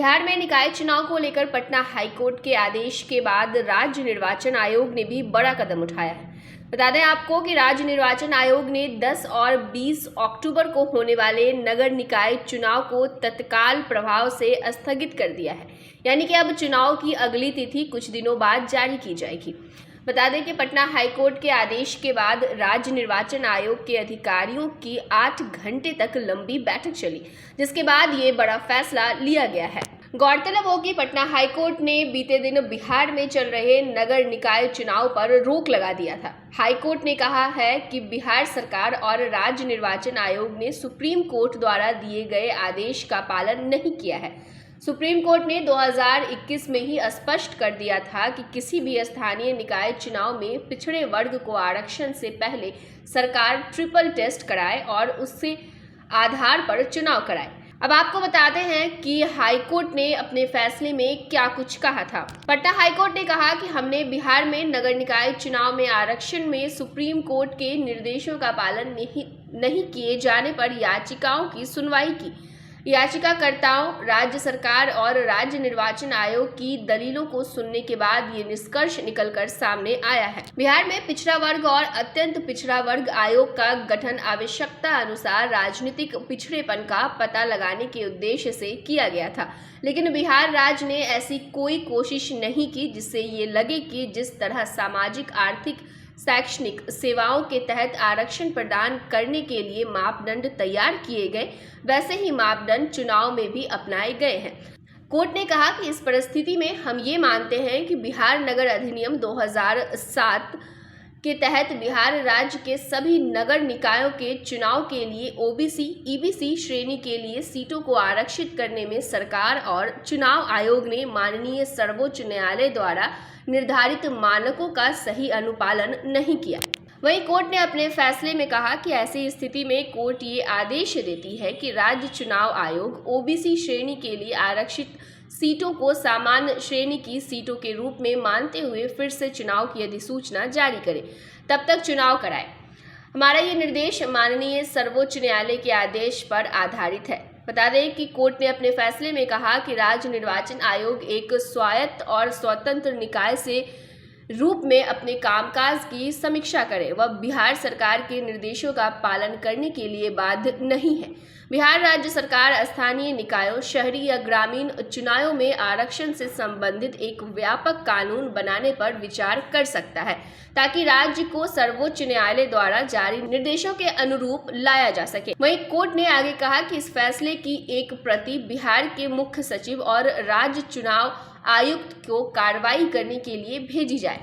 बिहार में निकाय चुनाव को लेकर पटना हाईकोर्ट के आदेश के बाद राज्य निर्वाचन आयोग ने भी बड़ा कदम उठाया है। बता दें आपको कि राज्य निर्वाचन आयोग ने 10 और 20 अक्टूबर को होने वाले नगर निकाय चुनाव को तत्काल प्रभाव से स्थगित कर दिया है, यानी कि अब चुनाव की अगली तिथि कुछ दिनों बाद जारी की जाएगी। बता दें कि पटना हाईकोर्ट के आदेश के बाद राज्य निर्वाचन आयोग के अधिकारियों की 8 घंटे तक लंबी बैठक चली, जिसके बाद ये बड़ा फैसला लिया गया है। गौरतलब हो कि पटना हाईकोर्ट ने बीते दिन बिहार में चल रहे नगर निकाय चुनाव पर रोक लगा दिया था। हाईकोर्ट ने कहा है कि बिहार सरकार और राज्य निर्वाचन आयोग ने सुप्रीम कोर्ट द्वारा दिए गए आदेश का पालन नहीं किया है। सुप्रीम कोर्ट ने 2021 में ही स्पष्ट कर दिया था कि किसी भी स्थानीय निकाय चुनाव में पिछड़े वर्ग को आरक्षण से पहले सरकार ट्रिपल टेस्ट कराए और उससे आधार पर चुनाव कराए। अब आपको बताते हैं कि हाईकोर्ट ने अपने फैसले में क्या कुछ कहा था। पटना हाईकोर्ट ने कहा कि हमने बिहार में नगर निकाय चुनाव में आरक्षण में सुप्रीम कोर्ट के निर्देशों का पालन नहीं किए जाने पर याचिकाओं की सुनवाई की। याचिकाकर्ताओं, राज्य सरकार और राज्य निर्वाचन आयोग की दलीलों को सुनने के बाद ये निष्कर्ष निकलकर सामने आया है। बिहार में पिछड़ा वर्ग और अत्यंत पिछड़ा वर्ग आयोग का गठन आवश्यकता अनुसार राजनीतिक पिछड़ेपन का पता लगाने के उद्देश्य से किया गया था, लेकिन बिहार राज्य ने ऐसी कोई कोशिश नहीं की जिससे ये लगे कि जिस तरह सामाजिक, आर्थिक, शैक्षणिक सेवाओं के तहत आरक्षण प्रदान करने के लिए मापदंड तैयार किए गए, वैसे ही मापदंड चुनाव में भी अपनाए गए हैं। कोर्ट ने कहा कि इस परिस्थिति में हम ये मानते हैं कि बिहार नगर अधिनियम 2007 के तहत बिहार राज्य के सभी नगर निकायों के चुनाव के लिए ओबीसी, ईबीसी श्रेणी के लिए सीटों को आरक्षित करने में सरकार और चुनाव आयोग ने माननीय सर्वोच्च न्यायालय द्वारा निर्धारित मानकों का सही अनुपालन नहीं किया। वहीं कोर्ट ने अपने फैसले में कहा कि ऐसी स्थिति में कोर्ट ये आदेश देती है कि राज्य चुनाव आयोग ओबीसी श्रेणी के लिए आरक्षित सीटों को सामान्य श्रेणी की सीटों के रूप में मानते हुए फिर से चुनाव की अधिसूचना जारी करे, तब तक चुनाव कराए। हमारा ये निर्देश माननीय सर्वोच्च न्यायालय के आदेश पर आधारित है। बता दें कि कोर्ट ने अपने फैसले में कहा कि राज्य निर्वाचन आयोग एक स्वायत्त और स्वतंत्र निकाय से रूप में अपने कामकाज की समीक्षा करे। वह बिहार सरकार के निर्देशों का पालन करने के लिए बाध्य नहीं है। बिहार राज्य सरकार स्थानीय निकायों, शहरी या ग्रामीण चुनावों में आरक्षण से संबंधित एक व्यापक कानून बनाने पर विचार कर सकता है, ताकि राज्य को सर्वोच्च न्यायालय द्वारा जारी निर्देशों के अनुरूप लाया जा सके। वहीं कोर्ट ने आगे कहा कि इस फैसले की एक प्रति बिहार के मुख्य सचिव और राज्य चुनाव आयुक्त को कार्रवाई करने के लिए भेजी जाए।